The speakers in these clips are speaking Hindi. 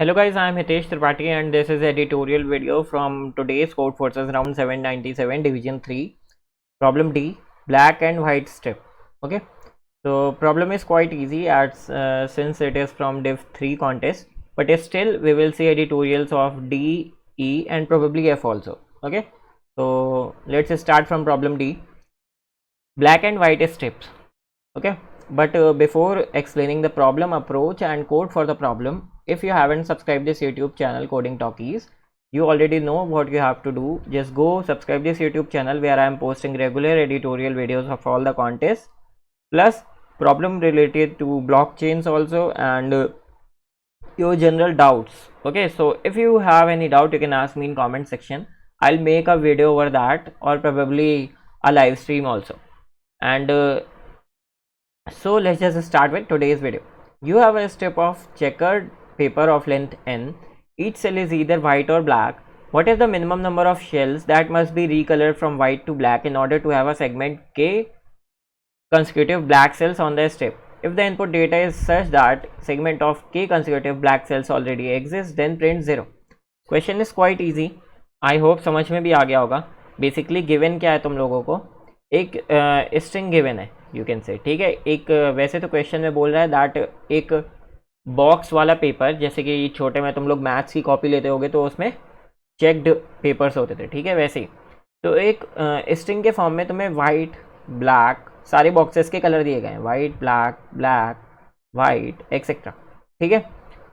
Hello guys, I am Hitesh Tripathi and this is editorial video from today's Code Forces round 797 division 3 problem D, black and white strip. Okay, so problem is quite easy as since it is from div 3 contest, but still we will see editorials of D, E and probably F also. Okay, so let's start from problem D, black and white strips. Okay, but before explaining the problem approach and code for the problem, if you haven't subscribed this YouTube channel Coding Talkies, you already know what you have to do. Just go subscribe this YouTube channel where I am posting regular editorial videos of all the contests plus problem related to blockchains also and your general doubts. Okay, so if you have any doubt you can ask me in comment section. I'll make a video over that or probably a live stream also. And so let's just start with today's video. You have a strip of checkered paper of length n. Each cell is either white or black. What is the minimum number of shells that must be recolored from white to black in order to have a segment k consecutive black cells on the strip? If the input data is such that segment of k consecutive black cells already exists, then print 0. Question is quite easy. I hope समझ में भी आ गया होगा. Basically given क्या है तुम लोगों को, एक स्ट्रिंग गिवन है यू कैन से, ठीक है. एक वैसे तो क्वेश्चन में बोल रहा है दैट एक बॉक्स वाला पेपर, जैसे कि छोटे में तुम लोग मैथ्स की कॉपी लेते होगे तो उसमें चेक्ड पेपर्स होते थे, ठीक है, वैसे ही. तो एक स्ट्रिंग के फॉर्म में तुम्हें वाइट ब्लैक सारे बॉक्सेस के कलर दिए गए हैं, white black black white etcetera, ठीक है.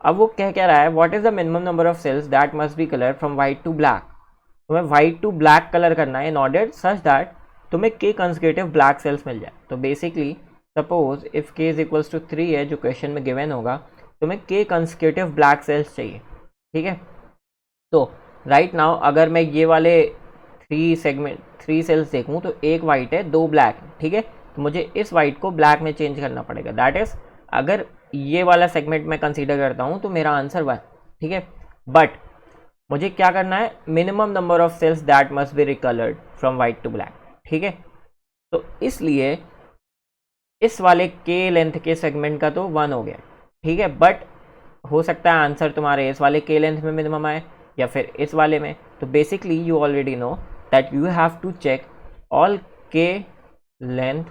अब वो कह रहा है what is the minimum number of cells that must be colour from white to black. तुम्हें वाइट टू ब्लैक कलर करना है इन ऑर्डर सच दैट तुम्हें के कंसेक्यूटिव ब्लैक सेल्स मिल जाए. तो बेसिकली सपोज इफ के इज इक्वल्स टू 3 है जो क्वेश्चन में गिवन होगा, तुम्हें के कंसेक्यूटिव ब्लैक सेल्स चाहिए, ठीक है. तो राइट नाउ अगर मैं ये वाले 3 सेल्स देखूँ तो एक वाइट है 2 ब्लैक है, ठीक है. तो मुझे इस वाइट को ब्लैक में चेंज करना पड़ेगा. दैट इज अगर ये वाला सेगमेंट मैं कंसीडर करता हूँ तो मेरा आंसर 1, ठीक है. बट मुझे क्या करना है, minimum number of cells that must be recoloured from white to black, ठीक है. तो इसलिए इस वाले के लेंथ के सेगमेंट का तो 1 हो गया, ठीक है. बट हो सकता है आंसर तुम्हारे इस वाले के लेंथ में मिनिमम आए या फिर इस वाले में. तो basically you already know that you have to check all K length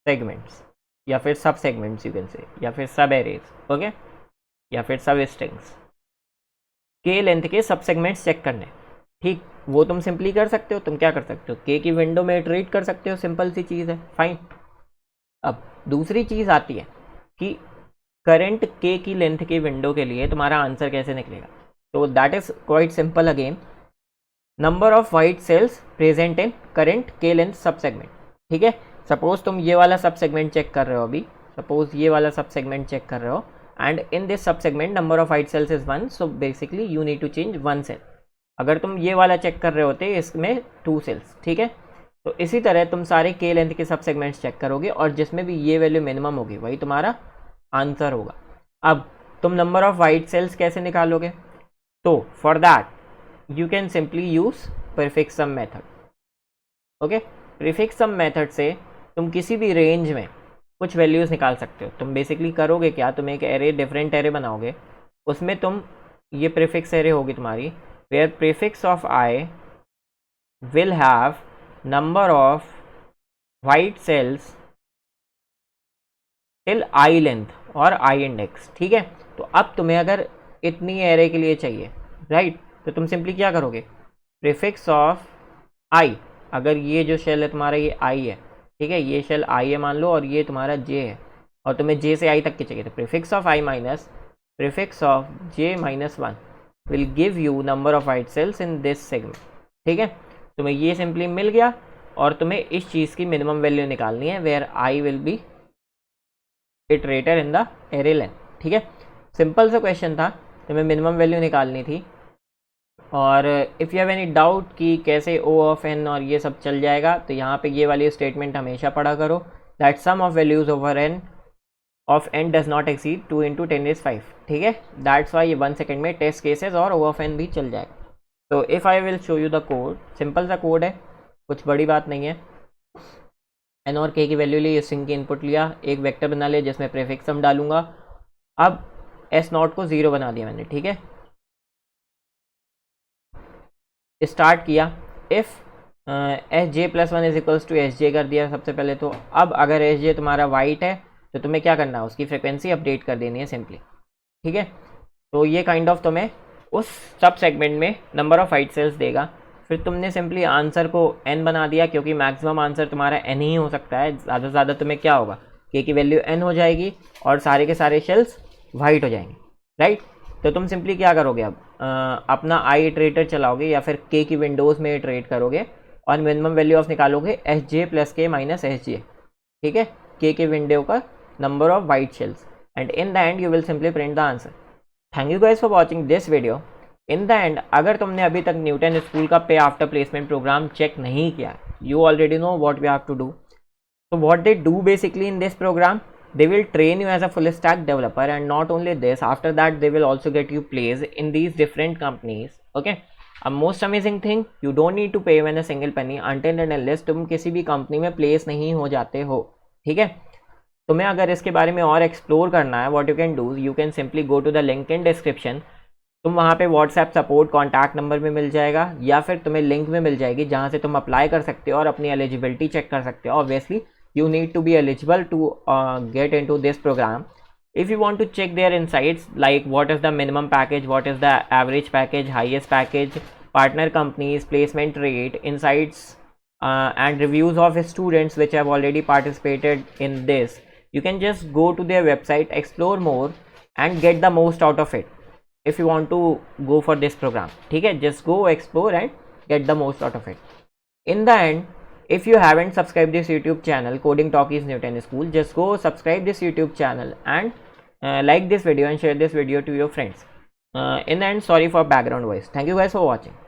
segments या फिर सब सेगमेंट्स यू कैन से, या फिर सब एरेज, ओके, या फिर सब स्ट्रिंग्स. के लेंथ के सब सेगमेंट्स चेक करने, ठीक. वो तुम सिंपली कर सकते हो. तुम क्या कर सकते हो, के की विंडो में इटरेट कर सकते हो, सिंपल सी चीज़ है, फाइन. अब दूसरी चीज़ आती है कि करंट के की लेंथ की विंडो के लिए तुम्हारा आंसर कैसे निकलेगा. तो that is quite simple again, number of white cells present in current के लेंथ सब सेगमेंट, ठीक है. सपोज तुम ये वाला सब सेगमेंट चेक कर रहे हो अभी, सपोज ये वाला सब सेगमेंट चेक कर रहे हो and in this sub segment number of white cells is 1, so basically you need to change 1 cell. अगर तुम ये वाला चेक कर रहे होते इसमें 2 सेल्स, ठीक है. तो इसी तरह तुम सारे के लेंथ के सब सेगमेंट्स चेक करोगे और जिसमें भी ये वैल्यू मिनिमम होगी वही तुम्हारा आंसर होगा. अब तुम नंबर ऑफ वाइट सेल्स कैसे निकालोगे, तो for that you can simply use prefix sum method, okay. Prefix sum method से तुम किसी भी रेंज में कुछ वैल्यूज़ निकाल सकते हो. तुम बेसिकली करोगे क्या, तुम एक एरे डिफरेंट एरे बनाओगे, उसमें तुम ये प्रीफिक्स एरे होगी तुम्हारी, where prefix of I will have number of white cells till I length और I index, ठीक है. तो अब तुम्हें अगर इतनी एरे के लिए चाहिए, राइट, तो तुम सिंपली क्या करोगे, प्रीफिक्स ऑफ I, अगर ये जो शेल है तुम्हारा ये I है, ठीक है, ये शेल I है मान लो और ये तुम्हारा J है और तुम्हें J से I तक के चाहिए, तो prefix of I minus prefix of J minus 1 will give you number of white cells in this segment, ठीक है. तुम्हें ये सिंपली मिल गया और तुम्हें इस चीज़ की मिनिमम वैल्यू निकालनी है where I will be iterator in the array length, ठीक है. सिंपल सा क्वेश्चन था, तुम्हें मिनिमम वैल्यू निकालनी थी. और if you have any doubt कि कैसे ओ ऑफ एन और ये सब चल जाएगा, तो यहाँ पे ये वाली स्टेटमेंट हमेशा पढ़ा करो that sum of values over n of n does not exceed 2 × 10⁵, ठीक है. दैट्स वाई ये 1 सेकेंड में टेस्ट केसेस और ओ ऑफ एन भी चल जाएगा. तो if I will show you the code, simple सा कोड है, कुछ बड़ी बात नहीं है. एन और के की वैल्यू ली, स्ट्रिंग की इनपुट लिया, एक वेक्टर बना लिया जिसमें प्रीफिक्स सम डालूंगा. अब एस नॉट को 0 बना दिया मैंने, ठीक है। स्टार्ट किया, if s j plus one is equals to s j कर दिया सबसे पहले। तो अब अगर एस जे तुम्हारा वाइट है तो तुम्हें क्या करना है, उसकी फ्रिक्वेंसी अपडेट कर देनी है सिंपली, ठीक है। तो ये काइंड ऑफ तुम्हें उस सब सेगमेंट में नंबर ऑफ वाइट सेल्स देगा। फिर तुमने सिंपली आंसर को n बना दिया, क्योंकि मैक्सिमम आंसर तुम्हारा n ही हो सकता है। ज़्यादा से ज़्यादा तुम्हें क्या होगा, k की वैल्यू n हो जाएगी और सारे के सारे शेल्स वाइट हो जाएंगे, राइट। तो तुम सिंपली क्या करोगे, अब अपना आई इटरेटर चलाओगे या फिर k की विंडोज़ में इटरेट करोगे और मिनिमम वैल्यू ऑफ निकालोगे एस जे प्लस के माइनस एस जे, ठीक है, k के विंडो का number of white shells, and in the end you will simply print the answer. Thank you guys for watching this video. In the end अगर तुमने अभी तक न्यूटन स्कूल का पे आफ्टर प्लेसमेंट प्रोग्राम चेक नहीं किया, you already know what we have to do. So what they do basically in this program, they will train you as a full stack developer, and not only this, after that they will also get you placed in these different companies, okay। A most amazing thing, you don't need to pay even a single penny until and unless तुम किसी भी कंपनी में प्लेस नहीं हो जाते हो, ठीक है। तुम्हें अगर इसके बारे में और एक्सप्लोर करना है, what you can do, you can simply go to the link in description. तुम वहाँ पे व्हाट्सएप सपोर्ट कॉन्टैक्ट नंबर में मिल जाएगा, या फिर तुम्हें लिंक में मिल जाएगी जहाँ से तुम अप्लाई कर सकते हो और अपनी एलिजिबिलिटी चेक कर सकते हो। Obviously you need to be eligible to get into this program. If you want to check their insights like what is the minimum package, what is the average package, highest package, partner companies, placement rate, insights and reviews of students which have already participated in this, you can just go to their website, explore more and get the most out of it if you want to go for this program, ठीक है। just go explore and get the most out of it. In the end, if you haven't subscribed this YouTube channel Coding Talkies Newton School, just go subscribe this YouTube channel and like this video and share this video to your friends. In the end, sorry for background voice. Thank you guys for watching.